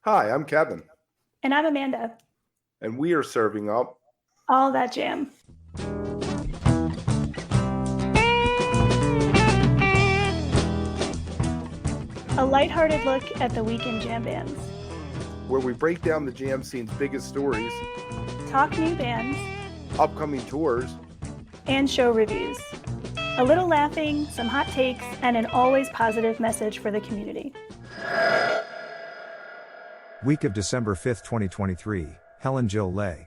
Hi, I'm Kevin, And I'm Amanda. and we are serving up. All that jam. A lighthearted look at the weekend jam bands. Where we break down the jam scene's biggest stories, Talk new bands. upcoming tours, And show reviews. A little laughing, some hot takes, and an always positive message for the community. Week of December 5th, 2023, Helen Gillet.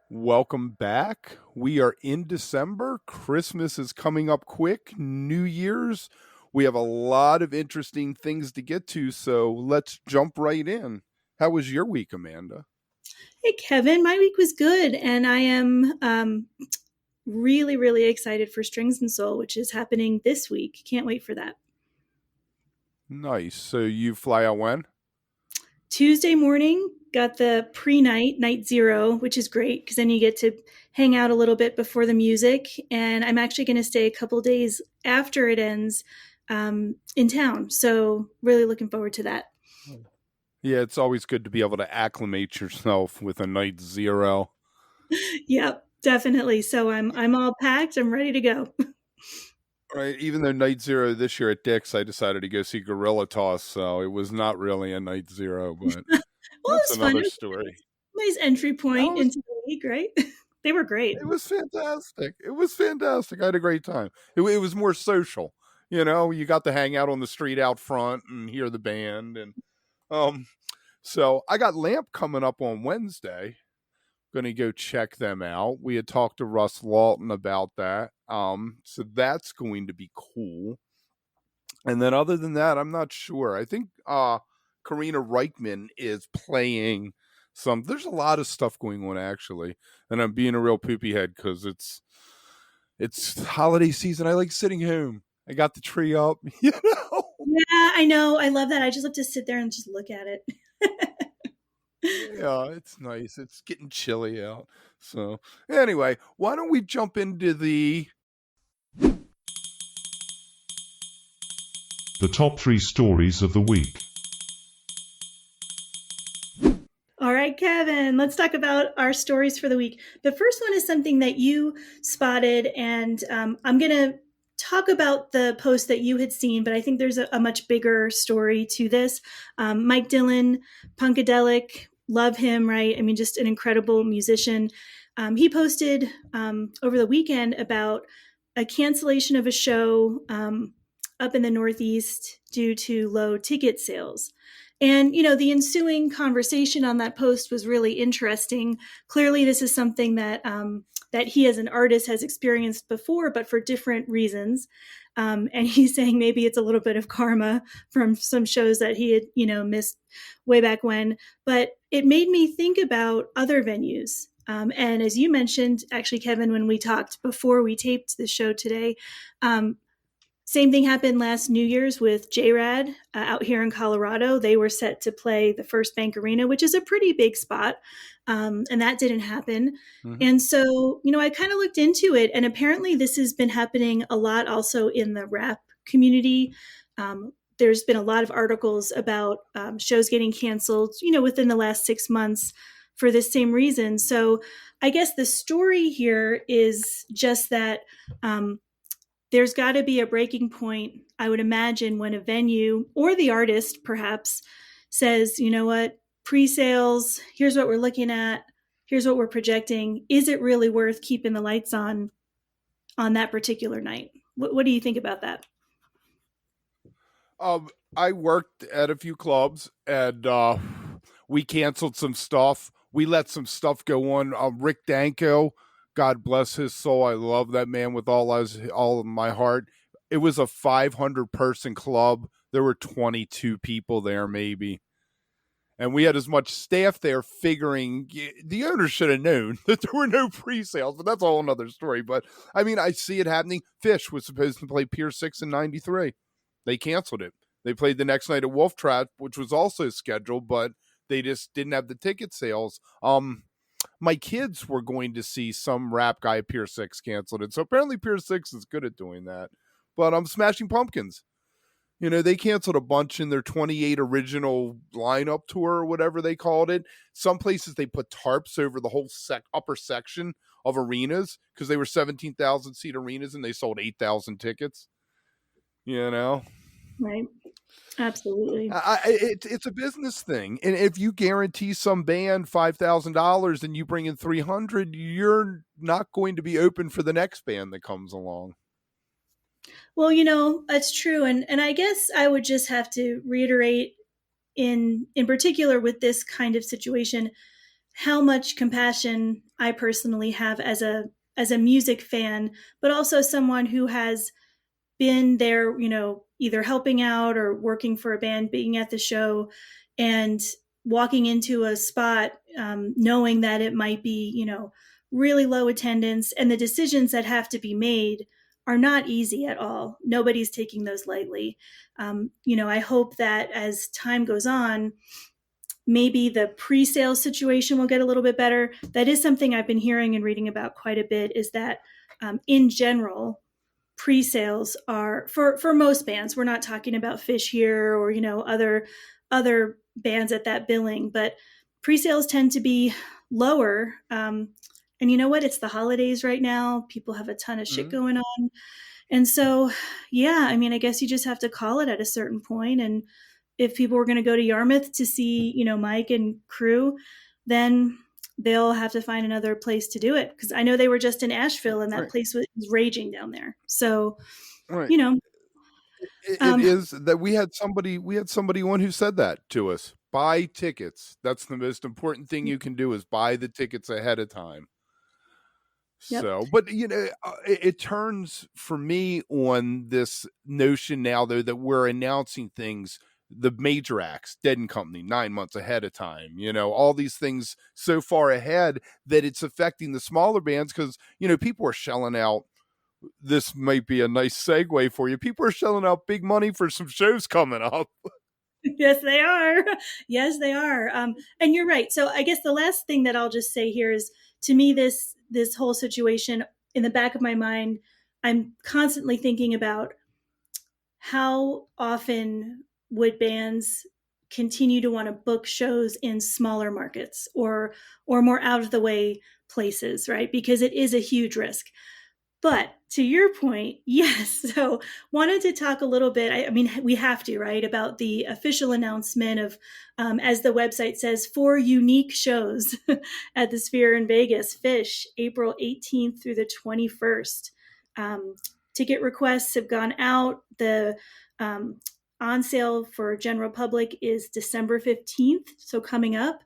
Welcome back. We are in December. Christmas is coming up quick. New Year's. We have a lot of interesting things to get to, so let's jump right in. How was your week, Amanda? Hey, Kevin. My week was good, and I am really, really excited for Strings and Soul, which is happening this week. Can't wait for that. Nice. So you fly out when? Tuesday morning, got the pre-night, night zero, which is great because then you get to hang out a little bit before the music. And I'm actually going to stay a couple days after it ends in town. So really looking forward to that. Yeah, it's always good to be able to acclimate yourself with a night zero. Yep, definitely. So I'm all packed. I'm ready to go. Right, even though night zero this year at Dick's, I decided to go see Gorilla Toss, so it was not really a night zero, but Well, that's it's another fun. story. Nice entry point Was, into the week, right? They were great. it was fantastic. It was fantastic. I had a great time. It was more social. You got to hang out on the street out front and hear the band, and so I got Lamp coming up on Wednesday. Going to go check them out. We had talked to Russ Lawton about that. So that's going to be cool. And then other than that, I'm not sure. I think Karina Reichman is playing there's a lot of stuff going on actually. And I'm being a real poopy head because it's holiday season. I like sitting home. I got the tree up, Yeah, I know. I love that. I just love to sit there and just look at it. Yeah, it's nice. It's getting chilly out. So anyway, why don't we jump into the top 3 stories of the week. All right, Kevin, let's talk about our stories for the week. The first one is something that you spotted, and I'm going to talk about the post that you had seen, but I think there's a much bigger story to this. Mike Dillon, Punkadelic, love him, right? I mean, just an incredible musician. He posted over the weekend about a cancellation of a show up in the Northeast due to low ticket sales. And, the ensuing conversation on that post was really interesting. Clearly, this is something that that he as an artist has experienced before, but for different reasons. And he's saying maybe it's a little bit of karma from some shows that he had, missed way back when. But it made me think about other venues. And as you mentioned, actually, Kevin, when we talked before we taped the show today, same thing happened last New Year's with J-Rad out here in Colorado. They were set to play the First Bank Arena, which is a pretty big spot, and that didn't happen. Mm-hmm. And so, I kind of looked into it, and apparently this has been happening a lot also in the rap community. There's been a lot of articles about shows getting canceled, within the last 6 months for this same reason. So I guess the story here is just that there's got to be a breaking point, I would imagine, when a venue or the artist perhaps says, you know what, pre-sales, here's what we're looking at, here's what we're projecting. Is it really worth keeping the lights on that particular night? What do you think about that? I worked at a few clubs, and we canceled some stuff. We let some stuff go on. Rick Danko, God bless his soul. I love that man with all of my heart. It was a 500-person club. There were 22 people there, maybe. And we had as much staff there figuring the owner should have known that there were no pre-sales, but that's a whole other story. But, I mean, I see it happening. Phish was supposed to play Pier 6 in 93. They canceled it. They played the next night at Wolf Trap, which was also scheduled, but they just didn't have the ticket sales. My kids were going to see some rap guy at Pier 6 canceled it. So apparently Pier 6 is good at doing that. But Smashing Pumpkins, They canceled a bunch in their 28 original lineup tour or whatever they called it. Some places they put tarps over the whole upper section of arenas because they were 17,000 seat arenas and they sold 8,000 tickets. Right. Absolutely. It's a business thing, and if you guarantee some band $5,000 and you bring in 300, you're not going to be open for the next band that comes along. Well, that's true, and I guess I would just have to reiterate in particular with this kind of situation how much compassion I personally have as a music fan, but also someone who has been there, either helping out or working for a band, being at the show, and walking into a spot knowing that it might be, really low attendance, and the decisions that have to be made are not easy at all. Nobody's taking those lightly. I hope that as time goes on, maybe the pre-sale situation will get a little bit better. That is something I've been hearing and reading about quite a bit, is that in general, pre-sales are for most bands. We're not talking about Phish here or other bands at that billing, but pre-sales tend to be lower. And you know what? It's the holidays right now. People have a ton of shit going on, and so I guess you just have to call it at a certain point. And if people were going to go to Yarmouth to see Mike and crew, then they'll have to find another place to do it, because I know they were just in Asheville and that place was raging down there. So, it is that we had somebody on who said that to us. Buy tickets. That's the most important thing you can do, is buy the tickets ahead of time. Yep. So, but it turns for me on this notion now, though, that we're announcing things, the major acts, Dead and Company, 9 months ahead of time, all these things so far ahead that it's affecting the smaller bands, because, people are shelling out. This might be a nice segue for you. People are shelling out big money for some shows coming up. Yes, they are. Yes, they are. And you're right. So I guess the last thing that I'll just say here is, to me, this whole situation, in the back of my mind, I'm constantly thinking about how often would bands continue to want to book shows in smaller markets or more out of the way places, right? Because it is a huge risk. But to your point, yes. So wanted to talk a little bit, I mean, we have to, right, about the official announcement of, as the website says, 4 unique shows at the Sphere in Vegas, Phish, April 18th through the 21st. Ticket requests have gone out. The on sale for general public is December 15th, so coming up.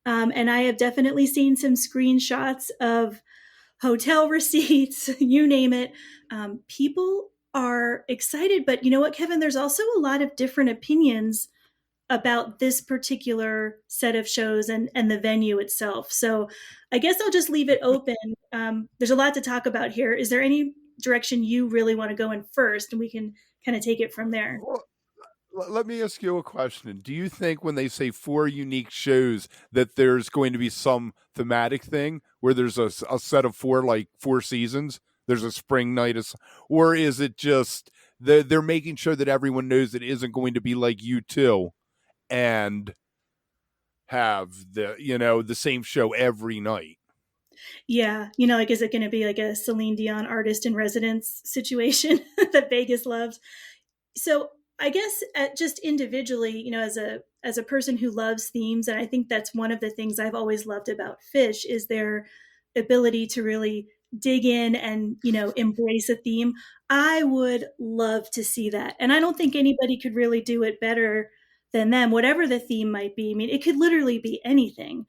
And I have definitely seen some screenshots of hotel receipts, you name it. People are excited, but you know what, Kevin? There's also a lot of different opinions about this particular set of shows and the venue itself. So I guess I'll just leave it open. There's a lot to talk about here. Is there any direction you really want to go in first, and we can kind of take it from there? Well, let me ask you a question. Do you think when they say 4 unique shows that there's going to be some thematic thing where there's a set of 4, like 4 seasons? There's a spring night, or is it just they're making sure that everyone knows it isn't going to be like U2 and have the same show every night? Yeah. Like, is it going to be like a Celine Dion artist in residence situation that Vegas loves? So I guess just individually, as a person who loves themes, and I think that's one of the things I've always loved about Phish, is their ability to really dig in and, embrace a theme. I would love to see that. And I don't think anybody could really do it better than them, whatever the theme might be. I mean, it could literally be anything.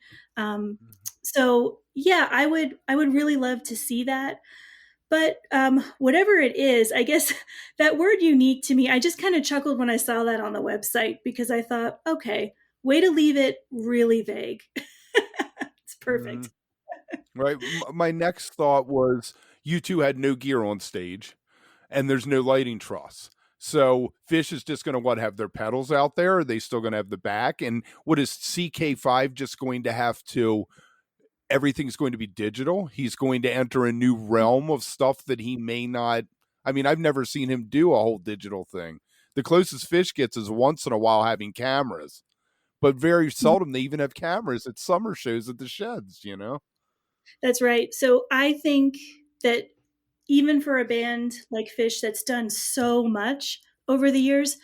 So yeah, I would really love to see that. But whatever it is, I guess that word unique to me, I just kind of chuckled when I saw that on the website, because I thought, okay, way to leave it really vague. It's perfect. Right. My next thought was U2 had no gear on stage and there's no lighting truss. So Phish is just going to have their pedals out there? Are they still going to have the back? And what is CK5 just going to have to... Everything's going to be digital. He's going to enter a new realm of stuff that he may not. I mean, I've never seen him do a whole digital thing. The closest Phish gets is once in a while having cameras, but very seldom they even have cameras at summer shows at the sheds, you know? That's right. So I think that even for a band like Phish that's done so much over the years,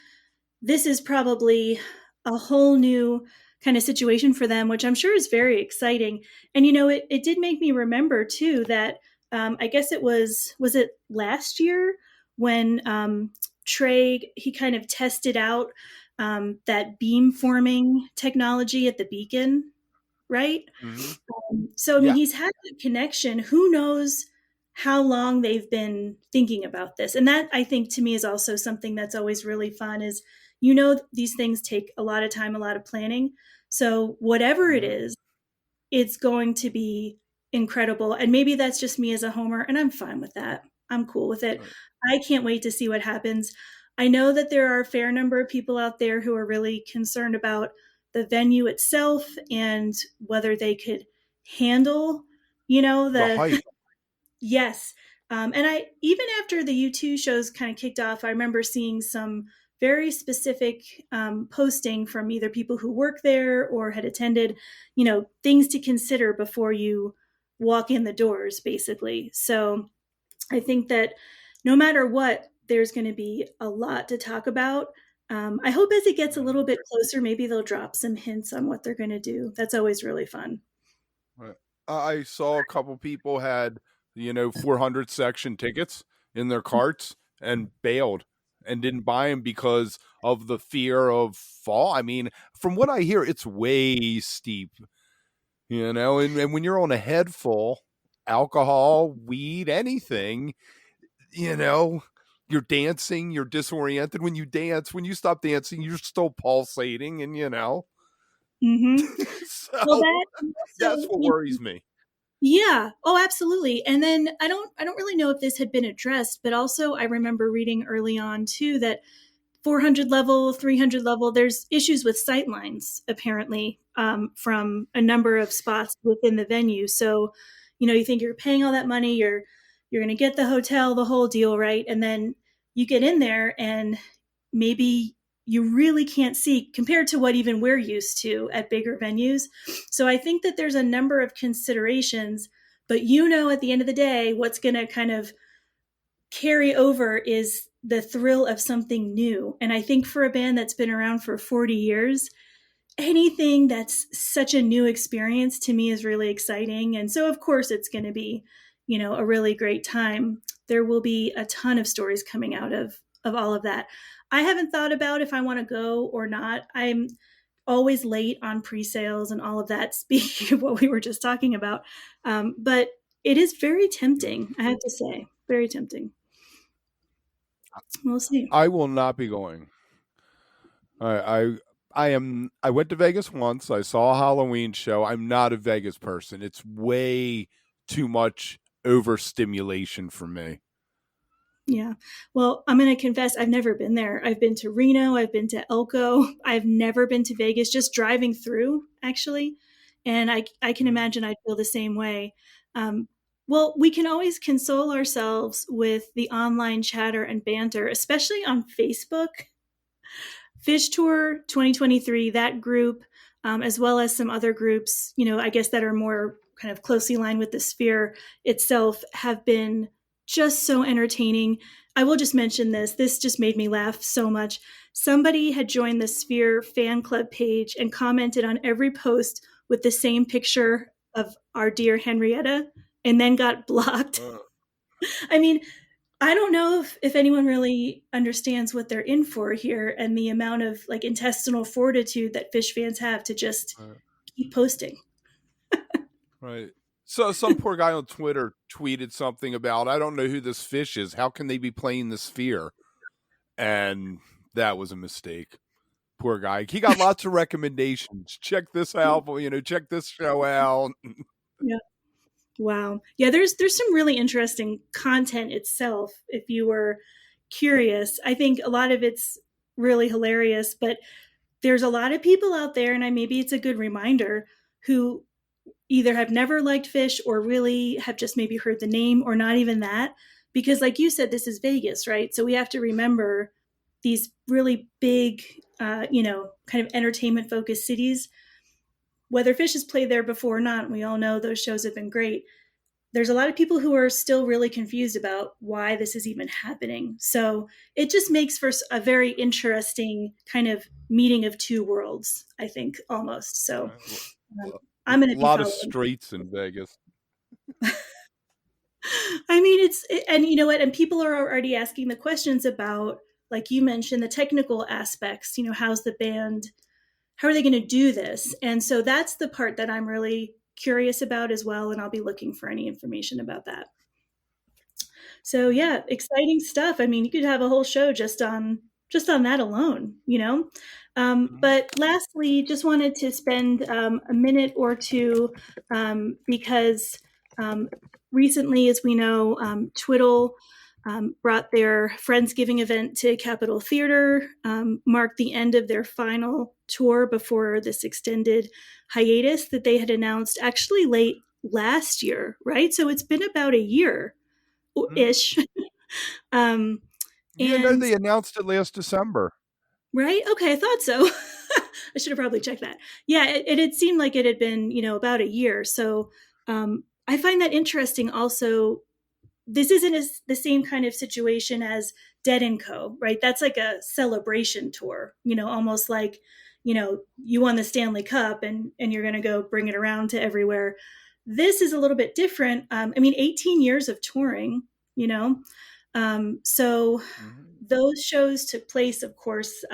this is probably a whole new kind of situation for them, which I'm sure is very exciting. And, it did make me remember too that I guess was it last year when Trey, he kind of tested out that beam forming technology at the Beacon, right? Mm-hmm. So, I mean, Yeah. he's had a connection. Who knows how long they've been thinking about this? And that, I think, to me is also something that's always really fun is, these things take a lot of time, a lot of planning. So whatever it Mm-hmm. is, it's going to be incredible. And maybe that's just me as a homer, and I'm fine with that. I'm cool with it. Right. I can't wait to see what happens. I know that there are a fair number of people out there who are really concerned about the venue itself and whether they could handle, The the hype. yes. And I, even after the U2 shows kind of kicked off, I remember seeing some very specific posting from either people who work there or had attended, things to consider before you walk in the doors, basically. So I think that no matter what, there's going to be a lot to talk about. I hope as it gets a little bit closer, maybe they'll drop some hints on what they're going to do. That's always really fun. Right. I saw a couple people had, 400 section tickets in their carts and bailed and didn't buy them because of the fear of fall. I mean, from what I hear, it's way steep, and when you're on a head full, alcohol, weed, anything, you're dancing, you're disoriented when you dance. When you stop dancing, you're still pulsating, and Mm-hmm. Well, so that that's also, what worries me. yeah. Oh, absolutely. And then I don't really know if this had been addressed, but also I remember reading early on too that 400 level, 300 level, there's issues with sight lines apparently from a number of spots within the venue. So, you think you're paying all that money, you're going to get the hotel, the whole deal, right? And then you get in there and maybe you really can't see compared to what even we're used to at bigger venues. So I think that there's a number of considerations, but at the end of the day, what's going to kind of carry over is the thrill of something new. And I think for a band that's been around for 40 years, anything that's such a new experience to me is really exciting. And so, of course, it's going to be, a really great time. There will be a ton of stories coming out of all of that. I haven't thought about if I want to go or not. I'm always late on pre-sales and all of that, speaking of what we were just talking about. But it is very tempting, I have to say, very tempting. We'll see. I will not be going. I went to Vegas once. I saw a Halloween show. I'm not a Vegas person. It's way too much overstimulation for me. Yeah. Well, I'm going to confess, I've never been there. I've been to Reno. I've been to Elko. I've never been to Vegas, just driving through, actually. And I can imagine I'd feel the same way. Well, we can always console ourselves with the online chatter and banter, especially on Facebook. Phish Tour 2023, that group, as well as some other groups, I guess that are more kind of closely aligned with the Sphere itself, have been just so entertaining. I will just mention this. This just made me laugh so much. Somebody had joined the Sphere fan club page and commented on every post with the same picture of our dear Henrietta and then got blocked. I mean, I don't know if anyone really understands what they're in for here and the amount of like intestinal fortitude that Phish fans have to just keep posting. Right. So some poor guy on Twitter tweeted something about, I don't know who this Phish is. How can they be playing the Sphere? And that was a mistake. Poor guy. He got lots of recommendations. Check this album, check this show out. Yeah. Wow. Yeah, there's some really interesting content itself if you were curious. I think a lot of it's really hilarious, but there's a lot of people out there, and maybe it's a good reminder, who either have never liked Phish or really have just maybe heard the name or not even that. Because like you said, this is Vegas, right? So we have to remember these really big, kind of entertainment focused cities, whether Phish has played there before or not, we all know those shows have been great. There's a lot of people who are still really confused about why this is even happening. So it just makes for a very interesting kind of meeting of two worlds, I think, almost. So I'm going A to be lot of following. streets in Vegas. I mean, and you know what? And people are already asking the questions about, like you mentioned, the technical aspects. How's the band? How are they going to do this? And so that's the part that I'm really curious about as well. And I'll be looking for any information about that. So yeah, exciting stuff. I mean, you could have a whole show just on that alone. But lastly, just wanted to spend a minute or two because recently, as we know, Twiddle brought their Friendsgiving event to Capitol Theater, marked the end of their final tour before this extended hiatus that they had announced actually late last year, right? So it's been about a year ish. No, they announced it last December. Right? Okay, I thought so. I should have probably checked that. Yeah, it had seemed like it had been, about a year. So I find that interesting also. This isn't the same kind of situation as Dead & Co., right? That's like a celebration tour, almost like, you won the Stanley Cup and you're going to go bring it around to everywhere. This is a little bit different. 18 years of touring, so those shows took place, of course,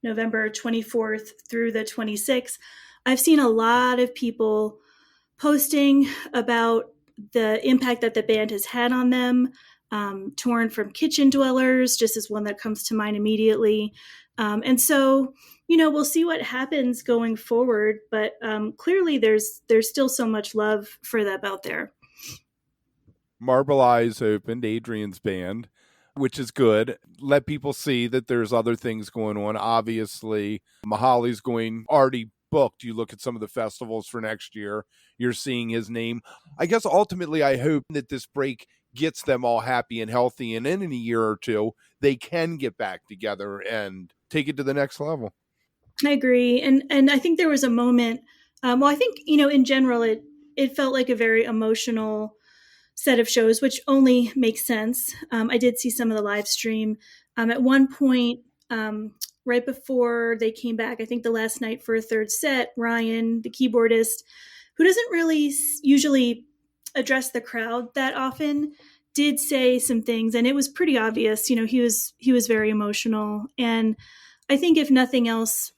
November 24th through the 26th. I've seen a lot of people posting about the impact that the band has had on them. Torn from Kitchen Dwellers, just as one that comes to mind immediately. And so, we'll see what happens going forward. But clearly, there's still so much love for them out there. Marble Eyes opened, Adrian's band, which is good. Let people see that there's other things going on. Obviously, Mahali's already booked. You look at some of the festivals for next year, you're seeing his name. I guess ultimately I hope that this break gets them all happy and healthy, and in a year or two, they can get back together and take it to the next level. I agree. And I think there was a moment, I think, in general, it felt like a very emotional set of shows, which only makes sense. I did see some of the live stream. At one point, right before they came back, I think the last night for a third set, Ryan, the keyboardist, who doesn't really usually address the crowd that often, did say some things, and it was pretty obvious. He was very emotional, and I think if nothing else,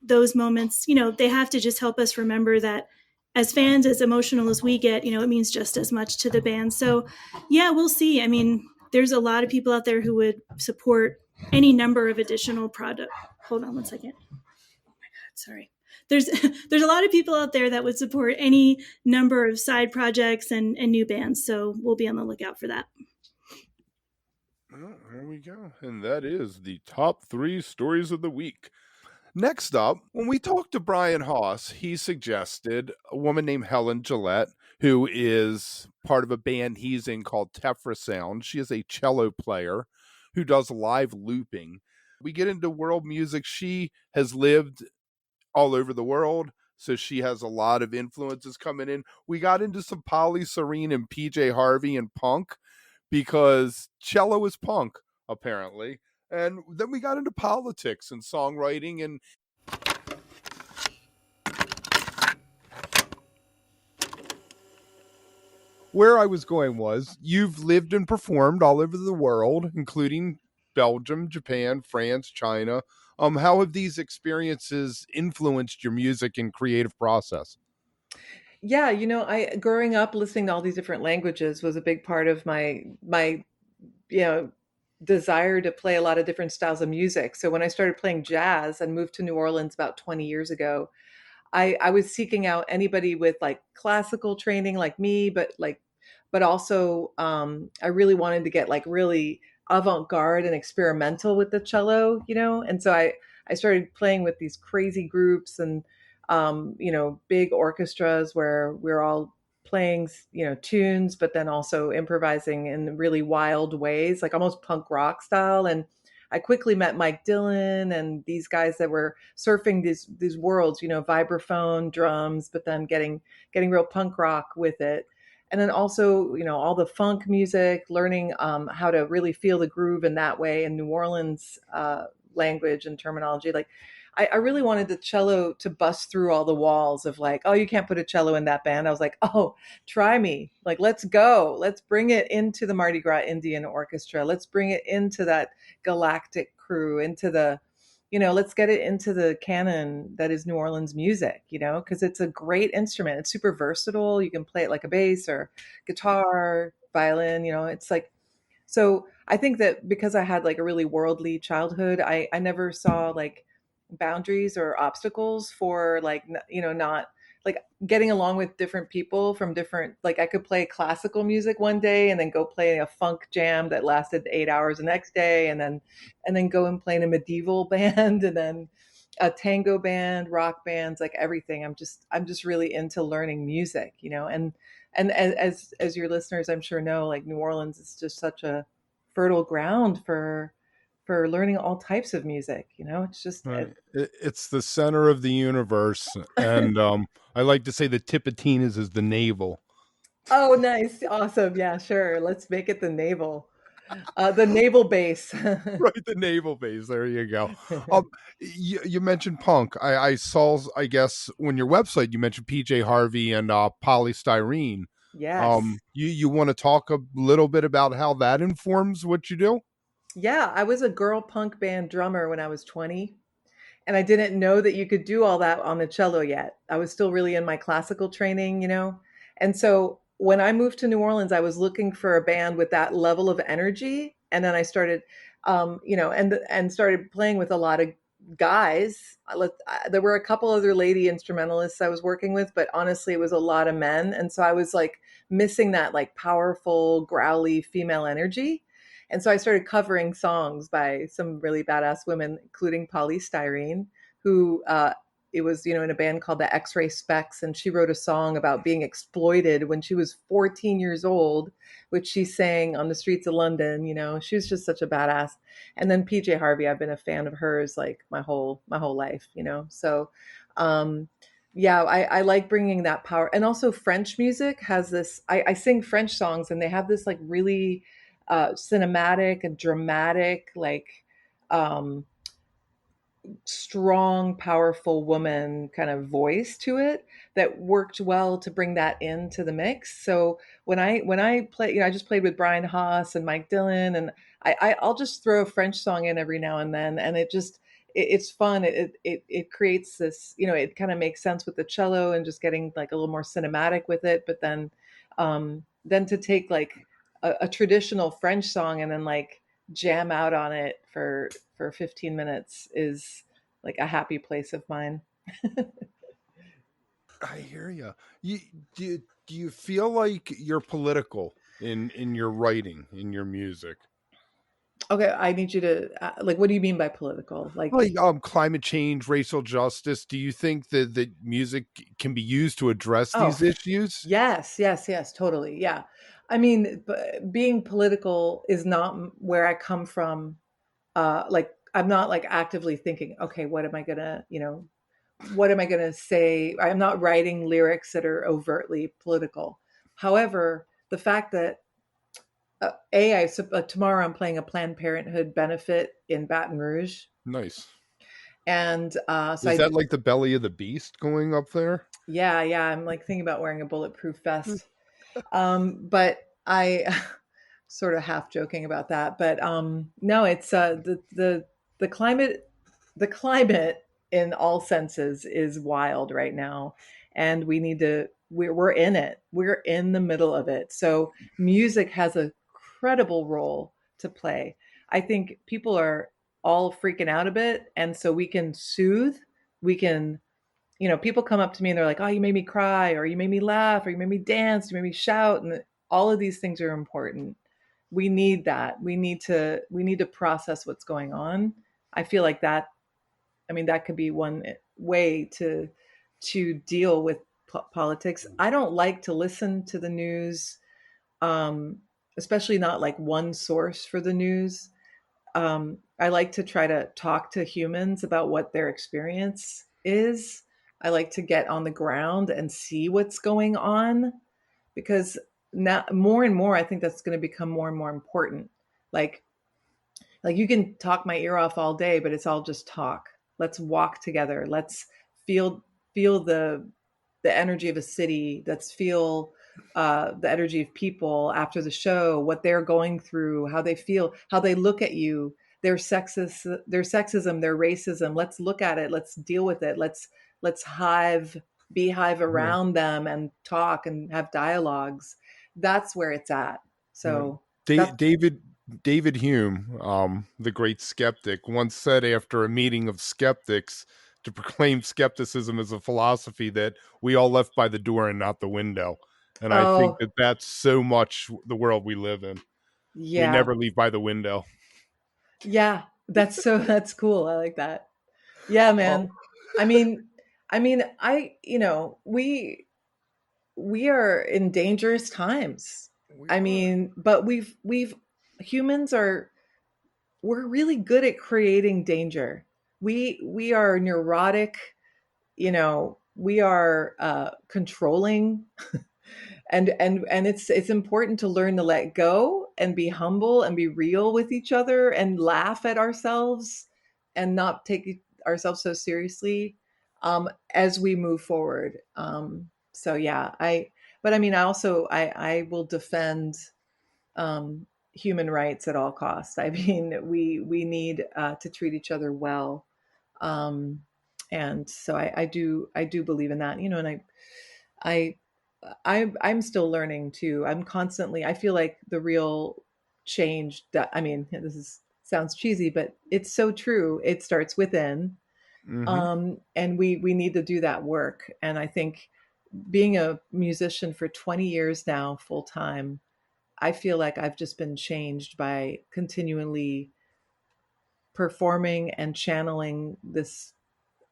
those moments, they have to just help us remember that as fans, as emotional as we get, it means just as much to the band. So yeah, we'll see. I mean, there's a lot of people out there who would support any number of additional product. Hold on one second. Oh my God, sorry. There's a lot of people out there that would support any number of side projects and new bands. So we'll be on the lookout for that. Well, there we go. And that is the top 3 stories of the week. Next up, when we talked to Brian Haas, he suggested a woman named Helen Gillet, who is part of a band he's in called Tephra Sound. She is a cello player who does live looping. We get into world music. She has lived all over the world, so she has a lot of influences coming in. We got into some Polly Serene and PJ Harvey and punk, because cello is punk, apparently. And then we got into politics and songwriting. And where I was going was, you've lived and performed all over the world, including Belgium, Japan, France, China. How have these experiences influenced your music and creative process? Yeah, I growing up listening to all these different languages was a big part of my desire to play a lot of different styles of music. So when I started playing jazz and moved to New Orleans about 20 years ago, I was seeking out anybody with like classical training like me, but also I really wanted to get like really avant-garde and experimental with the cello, and so I started playing with these crazy groups and big orchestras where we're all playing, tunes, but then also improvising in really wild ways, like almost punk rock style. And I quickly met Mike Dillon and these guys that were surfing these worlds, vibraphone, drums, but then getting real punk rock with it. And then also, all the funk music, learning how to really feel the groove in that way in New Orleans language and terminology. Like, I really wanted the cello to bust through all the walls of like, oh, you can't put a cello in that band. I was like, oh, try me. Like, let's go. Let's bring it into the Mardi Gras Indian Orchestra. Let's bring it into that galactic crew, into let's get it into the canon that is New Orleans music, because it's a great instrument. It's super versatile. You can play it like a bass or guitar, violin, it's like, so I think that because I had like a really worldly childhood, I never saw like boundaries or obstacles for like, not like getting along with different people from different, like I could play classical music one day and then go play a funk jam that lasted 8 hours the next day. And then go and play in a medieval band and then a tango band, rock bands, like everything. I'm just really into learning music, and as your listeners I'm sure know, like New Orleans is just such a fertile ground for learning all types of music. It's just Right. It's the center of the universe, and I like to say the tip of Tina's is the navel. oh, nice, awesome, yeah, sure. Let's make it the naval base. Right, the naval base. There you go. Um, you mentioned punk. I saw, I guess, when your website you mentioned PJ Harvey and polystyrene. Yes. You want to talk a little bit about how that informs what you do? Yeah, I was a girl punk band drummer when I was 20. And I didn't know that you could do all that on the cello yet. I was still really in my classical training, And so when I moved to New Orleans, I was looking for a band with that level of energy. And then I started, and started playing with a lot of guys. There were a couple other lady instrumentalists I was working with, but honestly, it was a lot of men. And so I was like missing that like powerful, growly female energy. And so I started covering songs by some really badass women, including Polystyrene, who it was, in a band called the X-Ray Specs. And she wrote a song about being exploited when she was 14 years old, which she sang on the streets of London. She was just such a badass. And then PJ Harvey, I've been a fan of hers like my whole life, So, yeah, I like bringing that power. And also French music has this, I sing French songs and they have this like really cinematic and dramatic, like um, strong, powerful woman kind of voice to it that worked well to bring that into the mix. So when I play, I just played with Brian Haas and Mike Dillon, and I'll just throw a French song in every now and then, and it's fun. It creates this, it kind of makes sense with the cello and just getting like a little more cinematic with it. But then to take like a traditional French song and then like jam out on it for 15 minutes is like a happy place of mine. I hear you. Do you feel like you're political in your writing, in your music? Okay, I need you to like, what do you mean by political? Like, Like climate change, racial justice. Do you think that music can be used to address oh, these issues? yes, yes, yes, totally. Yeah. I mean, being political is not where I come from. Like, I'm not like actively thinking, okay, what am I going to say? I'm not writing lyrics that are overtly political. However, the fact that tomorrow I'm playing a Planned Parenthood benefit in Baton Rouge, Nice. and so Is I, that like the belly of the beast going up there? yeah, yeah, I'm like thinking about wearing a bulletproof vest. But I sort of half joking about that. But no, it's the climate, the climate in all senses is wild right now, and we need to. We're in it. We're in the middle of it. So music has a credible role to play. I think people are all freaking out a bit, and so we can soothe. We can, people come up to me and they're like, "Oh, you made me cry, or you made me laugh, or you made me dance, you made me shout," and all of these things are important. We need that. We need to process what's going on. I feel like that. I mean, that could be one way to deal with politics. I don't like to listen to the news, um, especially not like one source for the news. I like to try to talk to humans about what their experience is. I like to get on the ground and see what's going on, because now more and more I think that's going to become more and more important. Like you can talk my ear off all day, but it's all just talk. Let's walk together. Let's feel the energy of a city. Let's feel the energy of people after the show, what they're going through, how they feel, how they look at you, their sexism, their racism. Let's look at it. Let's deal with it. Let's beehive Yeah. around them and talk and have dialogues. That's where it's at. Yeah. So that's David Hume, the great skeptic, once said after a meeting of skeptics to proclaim skepticism as a philosophy that we all left by the door and not the window. And I think oh that that's so much the world we live in. We yeah. never leave by the window. Yeah, that's cool. I like that. Yeah, Oh, man. I mean, we are in dangerous times. we I are. mean, but we've humans are we're really good at creating danger. We are neurotic, we are controlling, and it's important to learn to let go and be humble and be real with each other and laugh at ourselves and not take ourselves so seriously, as we move forward. So yeah, but I mean, I will defend human rights at all costs. I mean, we need to treat each other well, um, and so I do believe in that, and I I'm still learning too. I'm constantly, I feel like the real change that, I mean, this is sounds cheesy, but it's so true. It starts within. Mm-hmm. And we need to do that work. And I think being a musician for 20 years now, full time, I feel like I've just been changed by continually performing and channeling this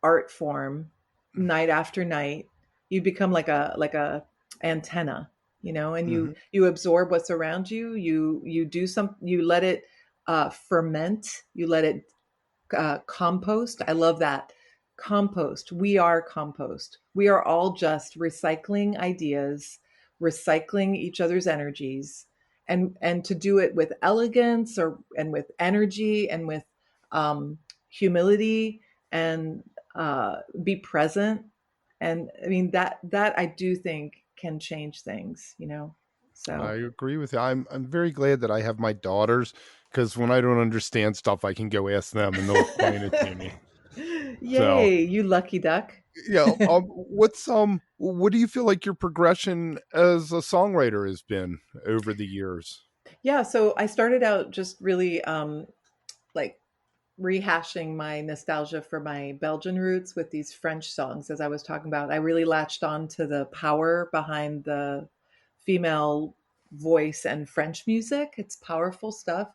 art form night after night. You become like a antenna, and Mm-hmm. you absorb what's around you. You do some, you let it ferment, you let it compost. I love that. Compost. We are compost. We are all just recycling ideas, recycling each other's energies, and to do it with elegance, and with energy, and with humility, and be present. And I mean, that I do think can change things. I So agree with you. I'm very glad that I have my daughters, because when I don't understand stuff, I can go ask them and they'll explain it to me. So yay, you lucky duck. yeah, what do you feel like your progression as a songwriter has been over the years? Yeah, so I started out just really like rehashing my nostalgia for my Belgian roots with these French songs, as I was talking about. I really latched on to the power behind the female voice and French music. It's powerful stuff.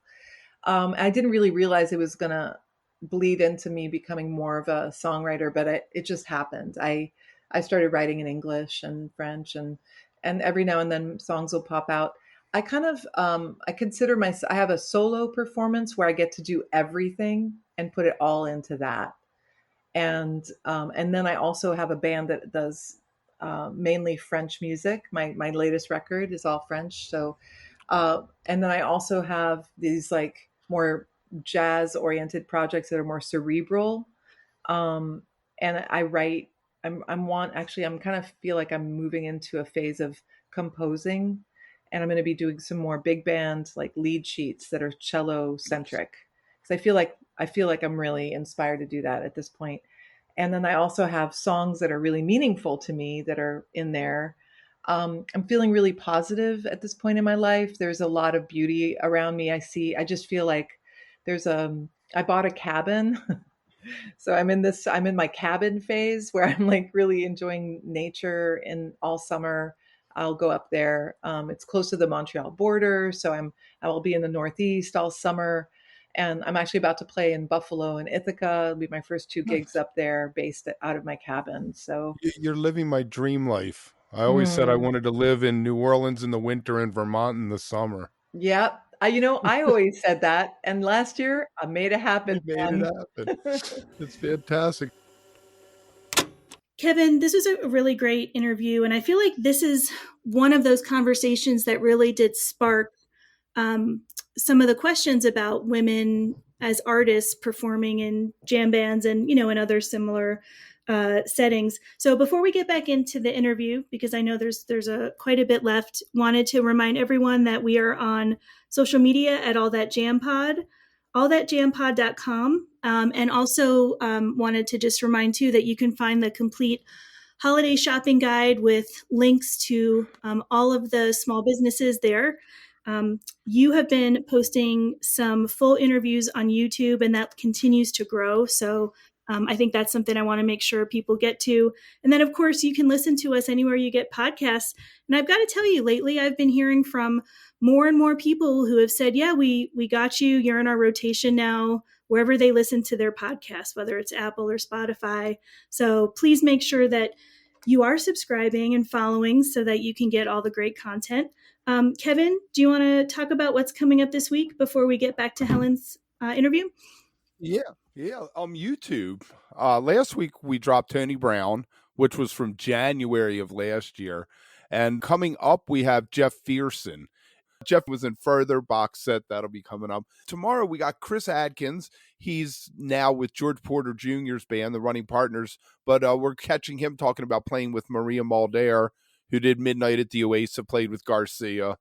I didn't really realize it was going to bleed into me becoming more of a songwriter, but it just happened. I started writing in English and French, and every now and then songs will pop out. I kind of I consider myself, I have a solo performance where I get to do everything and put it all into that. And then I also have a band that does mainly French music. My latest record is all French. So and then I also have these like more jazz oriented projects that are more cerebral. Um, and I write. I'm kind of feel like I'm moving into a phase of composing, and I'm going to be doing some more big band like lead sheets that are cello centric, because I feel like I'm really inspired to do that at this point. And then I also have songs that are really meaningful to me that are in there. I'm feeling really positive at this point in my life. There's a lot of beauty around me. I just feel like there's I bought a cabin. So I'm in my cabin phase where I'm like really enjoying nature in all summer. I'll go up there. It's close to the Montreal border, so I will be in the Northeast all summer. And I'm actually about to play in Buffalo and Ithaca. It'll be my first two gigs Nice. up there based out of my cabin. So, You're living my dream life. I always said I mm, wanted to live in New Orleans in the winter and Vermont in the summer. yeah, I always said that, and last year I made it happen, You made it man. happen. It's fantastic. Kevin, this was a really great interview. And I feel like this is one of those conversations that really did spark um, some of the questions about women as artists performing in jam bands and, in other similar settings. So before we get back into the interview, because I know there's quite a bit left, wanted to remind everyone that we are on social media at All That Jam Pod, allthatjampod.com. And also wanted to just remind too that you can find the complete holiday shopping guide with links to all of the small businesses there. You have been posting some full interviews on YouTube, and that continues to grow. So I think that's something I want to make sure people get to. And then, of course, you can listen to us anywhere you get podcasts. And I've got to tell you, lately, I've been hearing from more and more people who have said, yeah, we got you. You're in our rotation now, wherever they listen to their podcast, whether it's Apple or Spotify. So please make sure that you are subscribing and following so that you can get all the great content. Kevin, do you want to talk about what's coming up this week before we get back to Helen's interview? Yeah. YouTube. Last week we dropped Tony Brown, which was from January of last year. And coming up, we have Jeff Fearson. Jeff was in Further box set. That'll be coming up. Tomorrow we got Chris Adkins. He's now with George Porter Jr.'s band, the Running Partners. But we're catching him talking about playing with Maria Muldaur, who did Midnight at the Oasis, played with Garcia.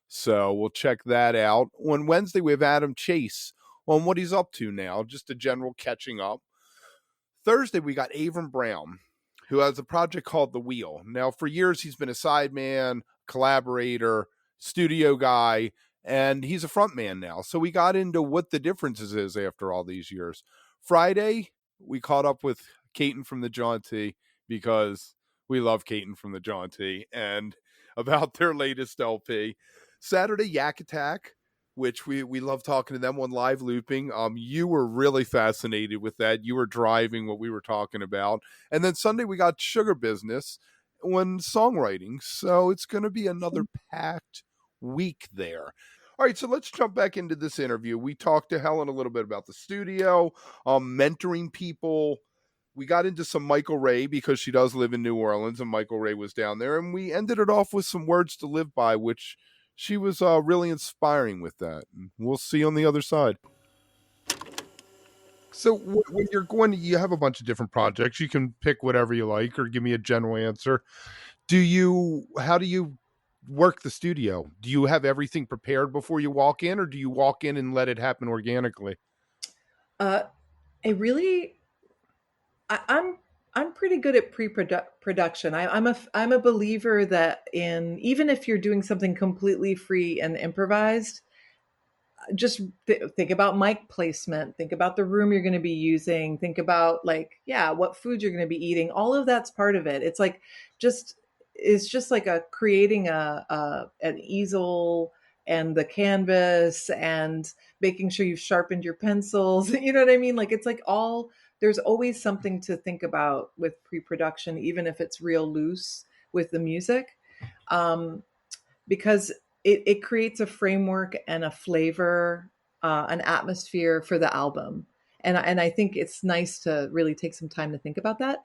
So we'll check that out. On Wednesday, we have Adam Chase on what he's up to now, just a general catching up. Thursday, we got Avram Brown, who has a project called The Wheel. Now, for years, he's been a sideman, collaborator, studio guy, and he's a front man now. So we got into what the differences is after all these years. Friday, we caught up with Caton from the John T, because we love Caton from the John T, and about their latest LP. Saturday, Yak Attack, which we love talking to them on live looping. You were really fascinated with that. You were driving what we were talking about. And then Sunday, we got Sugar Business on songwriting. So it's going to be another packed week there. All right, so let's jump back into this interview. We talked to Helen a little bit about the studio, mentoring people. We got into some Michael Ray because she does live in New Orleans and Michael Ray was down there. And we ended it off with some words to live by, which she was really inspiring with that. And we'll see on the other side. So when you're going, you have a bunch of different projects. You can pick whatever you like or give me a general answer. How do you work the studio? Do you have everything prepared before you walk in, or do you walk in and let it happen organically? I'm pretty good at pre-production. I'm a believer that even if you're doing something completely free and improvised, just think about mic placement, think about the room you're going to be using, think about what food you're going to be eating. All of that's part of it. It's just like creating an easel and the canvas and making sure you've sharpened your pencils. You know what I mean? There's always something to think about with pre-production, even if it's real loose with the music, because it creates a framework and a flavor, an atmosphere for the album. And I think it's nice to really take some time to think about that.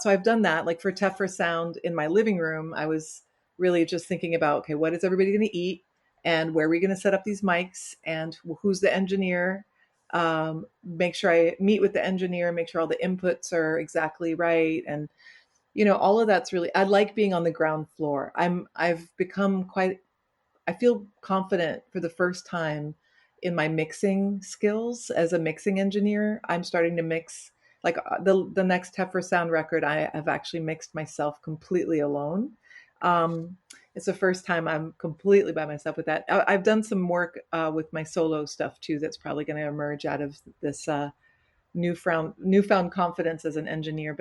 So I've done that. Like for Tefra Sound in my living room, I was really just thinking about, okay, what is everybody going to eat? And where are we going to set up these mics? And who's the engineer? Make sure I meet with the engineer, make sure all the inputs are exactly right. And, all of that's really, I like being on the ground floor. I've become I feel confident for the first time in my mixing skills as a mixing engineer. I'm starting to mix the next Tefra Sound record. I have actually mixed myself completely alone. It's the first time I'm completely by myself with that. I've done some work with my solo stuff too. That's probably going to emerge out of this newfound confidence as an engineer.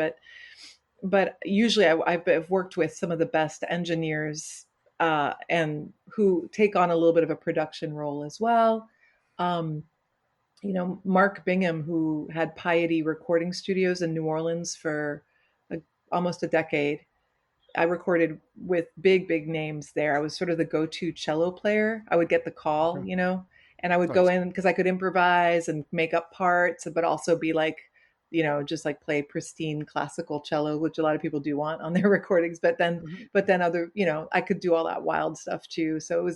But usually I've worked with some of the best engineers and who take on a little bit of a production role as well. Mark Bingham, who had Piety recording studios in New Orleans for almost a decade. I recorded with big names there. I was sort of the go-to cello player. I would get the call, Okay. and I would go Nice. in because I could improvise and make up parts, but also be like, just like play pristine classical cello, which a lot of people do want on their recordings. Mhm. But then other, I could do all that wild stuff too. So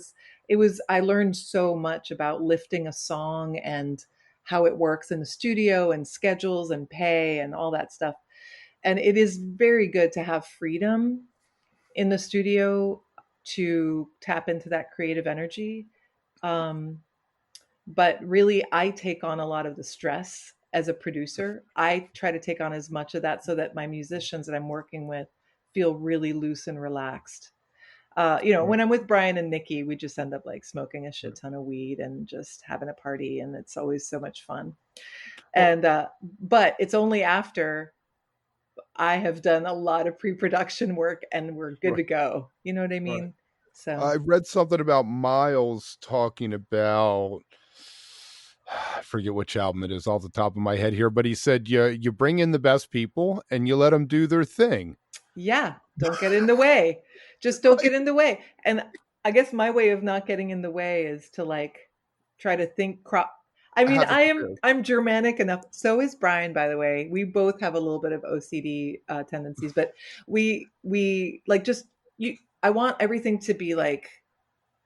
I learned so much about lifting a song and how it works in the studio and schedules and pay and all that stuff. And it is very good to have freedom in the studio to tap into that creative energy. Um, but really, I take on a lot of the stress as a producer. I try to take on as much of that so that my musicians that I'm working with feel really loose and relaxed. Right. When I'm with Brian and Nikki, we just end up like smoking a shit Right. ton of weed and just having a party, and it's always so much fun. Well, And but it's only after I have done a lot of pre-production work and we're good right. to go. You know what I Right. mean? So I read something about Miles talking about I forget which album it is off the top of my head here, but he said you bring in the best people and you let them do their thing. yeah, don't get in the way. Just don't Right. get in the way. And I guess my way of not getting in the way is to like try to think crop. I mean, Have a clue. I'm Germanic enough. So is Brian, by the way. We both have a little bit of OCD tendencies, but we like just you. I want everything to be like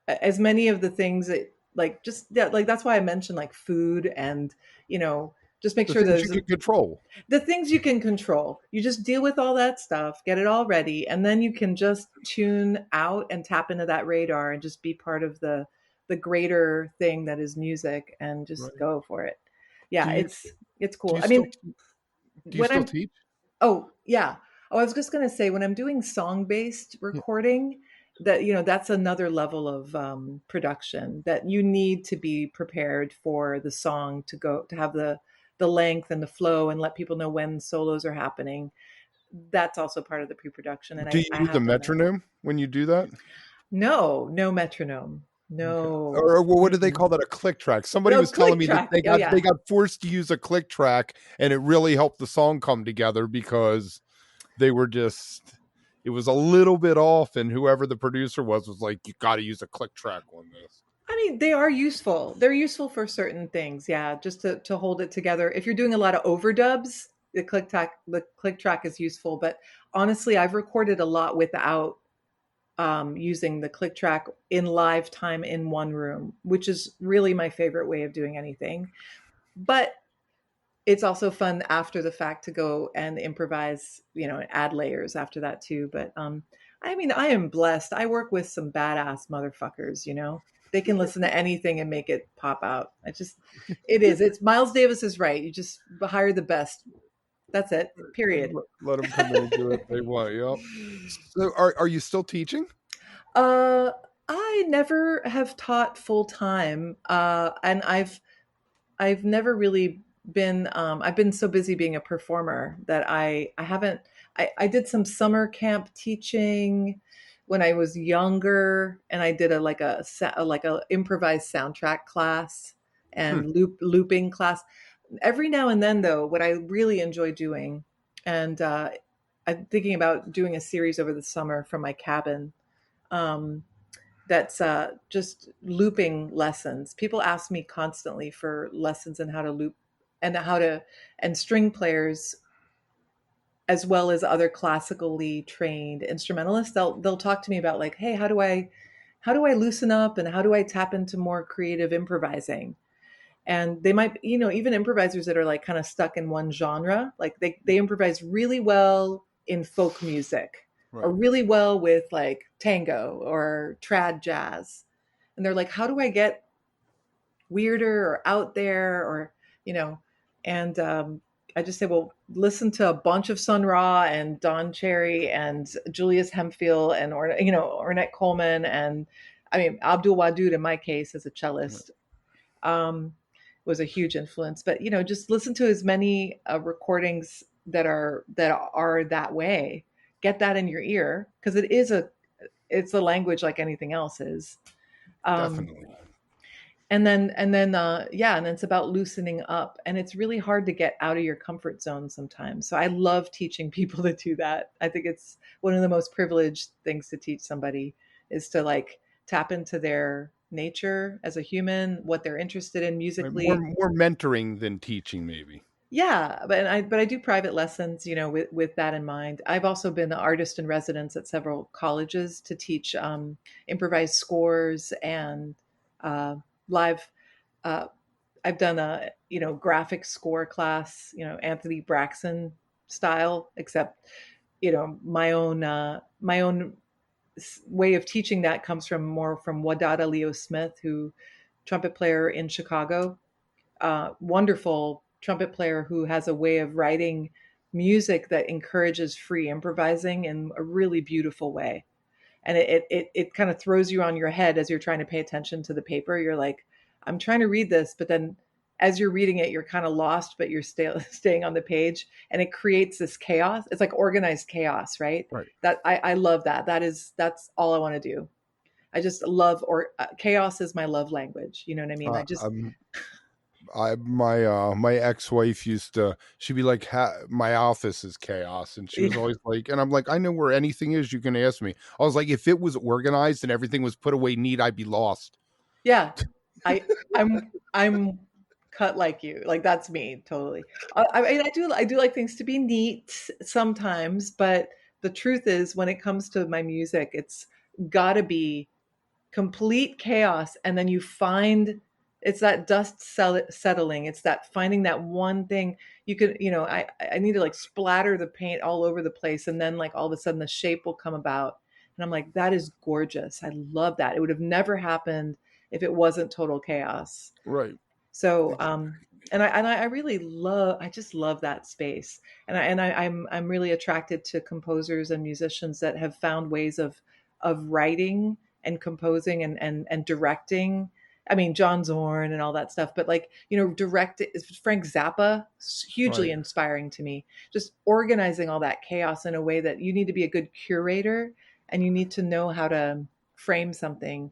as many of the things that like just yeah, like that's why I mentioned like food and you know just make The sure things you there's can control. the things you can control. You just deal with all that stuff, get it all ready, and then you can just tune out and tap into that radar and just be part of the greater thing that is music and just Right. go for it. Do Yeah, you it's do cool. you I still mean, do you when still I'm teach? oh, yeah. Oh, I was just gonna say when I'm doing song-based Yeah. recording, that that's another level of production that you need to be prepared for the song to go to have the length and the flow and let people know when solos are happening. That's also part of the pre-production, and Do you I use a have done that. metronome when you do that? No, no metronome. Okay. No. Or what do they Mm-mm. call that? A click track. Somebody No was telling click me that track. they Oh got they yeah. got forced to use a click track and it really helped the song come together because they were just it was a little bit off and whoever the producer was like you got to use a click track on this. I mean, they are useful. They're useful for certain things. Yeah, just to hold it together. If you're doing a lot of overdubs, the click track is useful. But honestly, I've recorded a lot without using the click track in live time in one room, which is really my favorite way of doing anything. But it's also fun after the fact to go and improvise, and add layers after that too. But I mean, I am blessed. I work with some badass motherfuckers. They can listen to anything and make it pop out. It's Miles Davis is right. You just hire the best. That's it. Period. Let them come in and do what they want. Yep. So are you still teaching? Uh, I never have taught full time, and I've never really been I've been so busy being a performer that I haven't I did some summer camp teaching when I was younger, and I did like a improvised soundtrack class Hmm. and looping class. Every now and then though, what I really enjoy doing, and I'm thinking about doing a series over the summer from my cabin, um, that's just looping lessons. People ask me constantly for lessons in how to loop and and string players as well as other classically trained instrumentalists. They'll talk to me about like, hey, how do I loosen up and how do I tap into more creative improvising? And they might, even improvisers that are like kind of stuck in one genre, like they improvise really well in folk music or Right. really well with like tango or trad jazz. And they're like, how do I get weirder or out there or, you know, and I just say, well, listen to a bunch of Sun Ra and Don Cherry and Julius Hemphill and, Ornette Coleman. And I mean, Abdul Wadud in my case as a Right. cellist was a huge influence. But just listen to as many recordings that are that way. Get that in your ear because it's a language like anything else is. Um, Definitely. And then it's about loosening up, and it's really hard to get out of your comfort zone sometimes. So I love teaching people to do that. I think it's one of the most privileged things to teach somebody, is to like tap into their nature as a human, what they're interested in Right? More musically. more mentoring than teaching, maybe. Yeah, but I do private lessons, with that in mind. I've also been an artist in residence at several colleges to teach improvised scores and uh, live. Uh, I've done a graphic score class, Anthony Braxton style, except my own way of teaching that comes from Wadada Leo Smith, who trumpet player in Chicago, wonderful trumpet player who has a way of writing music that encourages free improvising in a really beautiful way. And it kind of throws you on your head as you're trying to pay attention to the paper. You're like, I'm trying to read this, but then as you're reading it, you're kind of lost, but you're staying on the page, and it creates this chaos. It's like organized chaos, right? Right. That I love that. That's all I want to do. I just love, or chaos is my love language. You know what I mean? Uh, I just, I'm my ex-wife used to, she'd be like, my office is chaos, and she was always like, and I'm like, I know where anything is, you can ask me. I was like, if it was organized and everything was put away neat, I'd be lost. yeah, I'm cut like you. Like that's me totally. I mean, I do like things to be neat sometimes, but the truth is, when it comes to my music, it's got to be complete chaos, and then you find, it's that settling. It's that finding that one thing you could, I need to like splatter the paint all over the place, and then like all of a sudden the shape will come about, and I'm like, that is gorgeous. I love that. It would have never happened if it wasn't total chaos. Right. So, and I really love, I just love that space. I'm really attracted to composers and musicians that have found ways of writing and composing and directing. I mean, John Zorn and all that stuff, but like, direct, Frank Zappa, hugely Right. inspiring to me. Just organizing all that chaos in a way that you need to be a good curator, and you need to know how to frame something.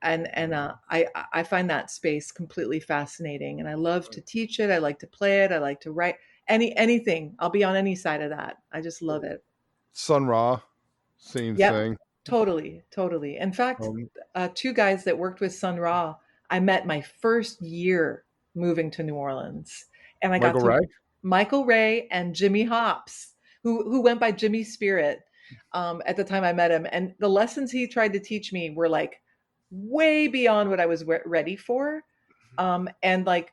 And I find that space completely fascinating, and I love to teach it. I like to play it. I like to write anything. I'll be on any side of that. I just love it. Sun Ra, same Yep, thing. totally. In fact, Um, two guys that worked with Sun Ra, I met my first year moving to New Orleans, and I got Michael to Ray. Michael Ray and Jimmy Hops, who went by Jimmy Spirit at the time I met him, and the lessons he tried to teach me were like way beyond what I was ready for. And like,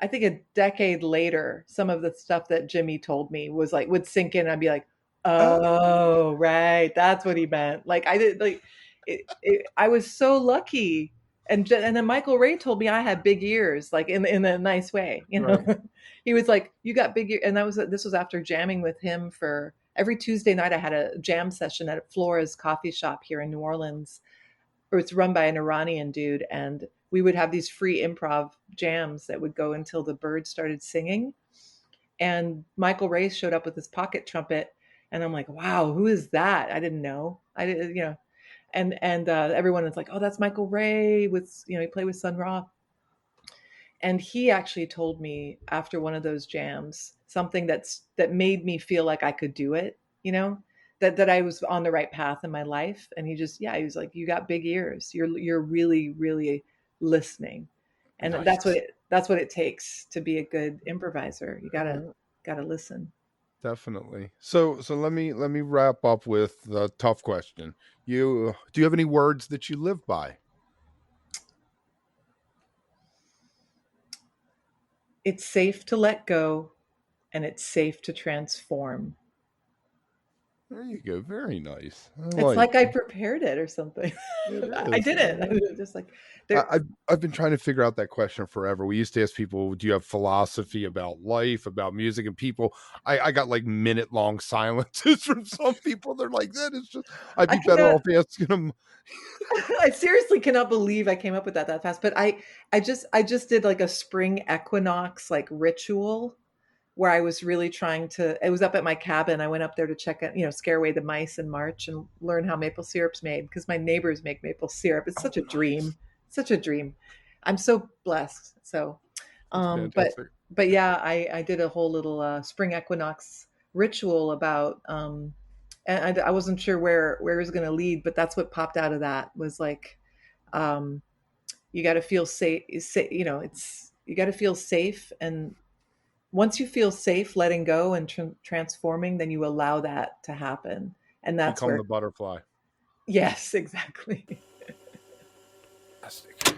I think a decade later, some of the stuff that Jimmy told me was like, would sink in. And I'd be like, oh, right. That's what he meant. Like I did, like, I was so lucky. And then Michael Ray told me I had big ears, like in a nice way, Right. he was like, you got big ears. And this was after jamming with him for every Tuesday night. I had a jam session at Flora's coffee shop here in New Orleans, or it's run by an Iranian dude, and we would have these free improv jams that would go until the birds started singing. And Michael Ray showed up with his pocket trumpet, and I'm like, wow, who is that? I didn't know. I didn't, and everyone was like, oh, that's Michael Ray with, he played with Sun Ra. And he actually told me after one of those jams something that made me feel like I could do it, that I was on the right path in my life. And he was like, you got big ears. You're really, really listening. And Nice. that's what it takes to be a good improviser. You gotta listen. Definitely. So let me wrap up with the tough question. Do you have any words that you live by? It's safe to let go, and it's safe to transform. There you go. Very nice. I It's like like I prepared it or something. it I is. did it. I was just like there. I've been trying to figure out that question forever. We used to ask people, "Do you have philosophy about life, about music?" And people, I got like minute long silences from some people. They're like, "That is just." I'd I be better cannot. off asking them. I seriously cannot believe I came up with that fast. But I just did like a spring equinox like ritual where I was really trying to. It was up at my cabin. I went up there to check out, scare away the mice in March and learn how maple syrup's made, because my neighbors make maple syrup. It's Oh, such a nice. dream, such a dream. I'm so blessed. So, That's um, but fantastic. but yeah, I did a whole little spring equinox ritual about, and I wasn't sure where it was going to lead, but that's what popped out of that was like, um, you got to feel safe. It's you got to feel safe, and once you feel safe, letting go and transforming, then you allow that to happen, and that's Become where the butterfly. yes, exactly. Fantastic.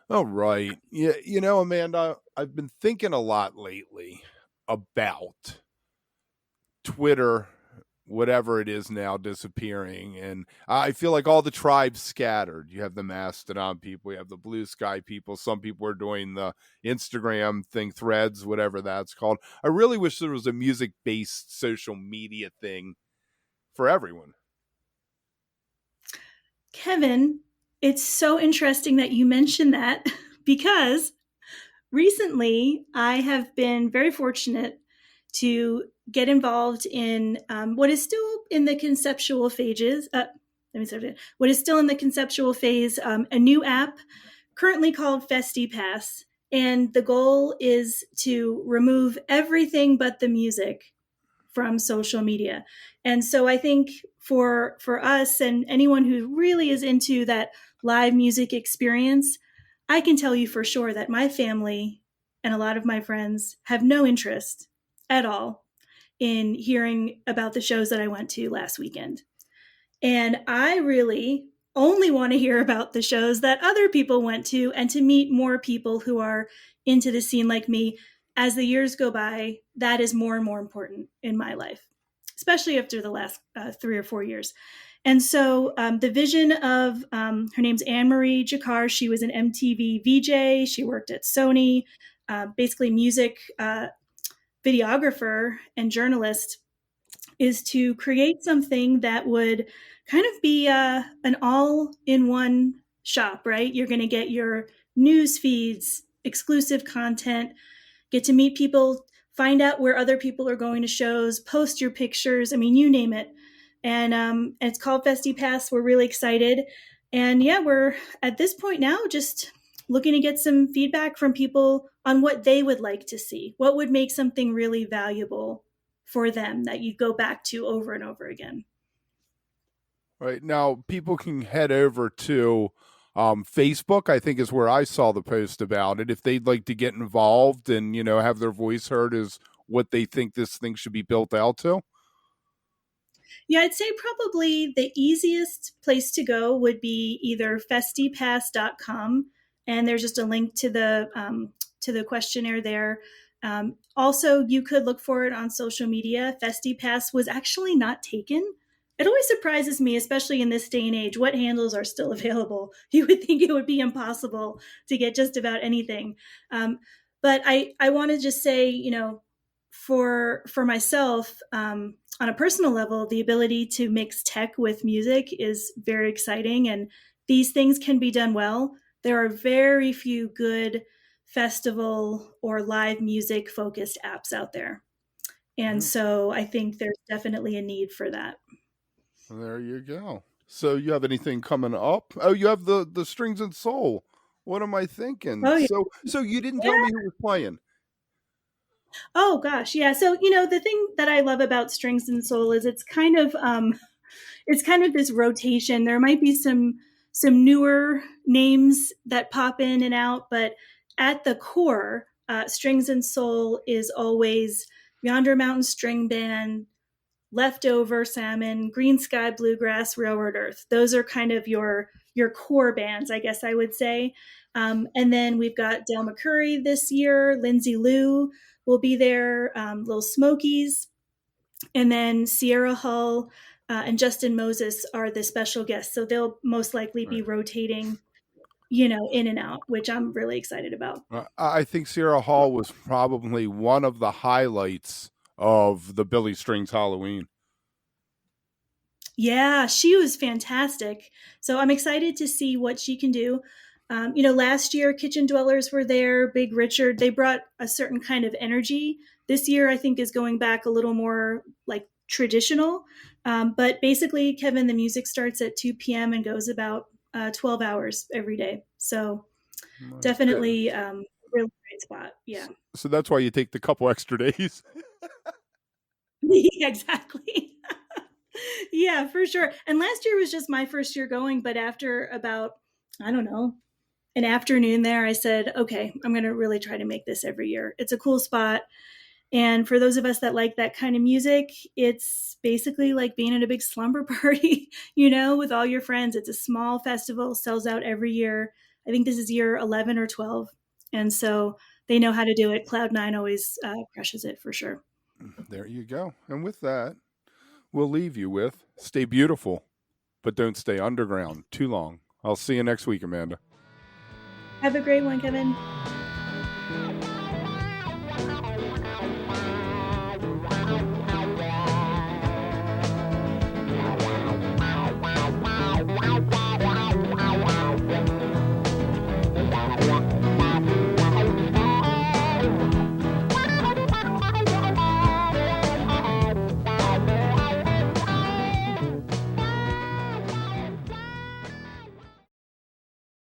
All right. Yeah, Amanda, I've been thinking a lot lately about Twitter, whatever it is now, disappearing. And I feel like all the tribes scattered. You have the Mastodon people, you have the Blue Sky people. Some people are doing the Instagram thing, threads, whatever that's called. I really wish there was a music based social media thing for everyone. Kevin, it's so interesting that you mentioned that because recently I have been very fortunate to get involved in what is still in the conceptual phases. Let me start it. What is still in the conceptual phase, a new app currently called Festie Pass. And the goal is to remove everything but the music from social media. And so I think for us and anyone who really is into that live music experience, I can tell you for sure that my family and a lot of my friends have no interest at all in hearing about the shows that I went to last weekend. And I really only want to hear about the shows that other people went to and to meet more people who are into the scene like me. As the years go by, that is more and more important in my life, especially after the last 3 or 4 years. And so the vision of her name's Anne Marie Jacquard. She was an MTV VJ. She worked at Sony, basically music videographer and journalist, is to create something that would kind of be an all-in-one shop, right? You're going to get your news feeds, exclusive content, get to meet people, find out where other people are going to shows, post your pictures. I mean, you name it. And it's called Festie Pass. We're really excited. And yeah, we're at this point now just looking to get some feedback from people on what they would like to see. What would make something really valuable for them that you go back to over and over again. Right now, people can head over to Facebook. I think is where I saw the post about it. If they'd like to get involved and have their voice heard, as what they think this thing should be built out to. Yeah, I'd say probably the easiest place to go would be either festiepass.com, and there's just a link to the questionnaire there. Also, you could look for it on social media. Festie Pass was actually not taken. It always surprises me, especially in this day and age, what handles are still available. You would think it would be impossible to get just about anything. But I want to just say, for myself, on a personal level, the ability to mix tech with music is very exciting, and these things can be done well. There are very few good festival or live music focused apps out there. And so I think there's definitely a need for that. There you go. So you have anything coming up? Oh, you have the Strings and Soul. What am I thinking? Oh, yeah. So you didn't tell me who was playing. Oh gosh, yeah. So the thing that I love about Strings and Soul is it's kind of this rotation. There might be some newer names that pop in and out, but at the core, Strings and Soul is always Yonder Mountain String Band, Leftover Salmon, Green Sky Bluegrass, Railroad Earth. Those are kind of your core bands, I guess I would say. And then we've got Del McCurry this year, Lindsay Lou will be there, Little Smokies, and then Sierra Hull and Justin Moses are the special guests. So they'll most likely be rotating, in and out, which I'm really excited about. I think Sierra Hall was probably one of the highlights of the Billy Strings Halloween. Yeah, she was fantastic. So I'm excited to see what she can do. Last year, Kitchen Dwellers were there, Big Richard. They brought a certain kind of energy. This year, I think, is going back a little more like traditional. But basically, Kevin, the music starts at 2 p.m. and goes about 12 hours every day. So definitely really great spot. Yeah. So that's why you take the couple extra days. Yeah, exactly. Yeah, for sure. And last year was just my first year going, but after about, I don't know, an afternoon there, I said, okay, I'm going to really try to make this every year. It's a cool spot. And for those of us that like that kind of music, it's basically like being at a big slumber party, with all your friends. It's a small festival, sells out every year. I think this is year 11 or 12. And so they know how to do it. Cloud9 always crushes it for sure. There you go. And with that, we'll leave you with stay beautiful, but don't stay underground too long. I'll see you next week, Amanda. Have a great one, Kevin.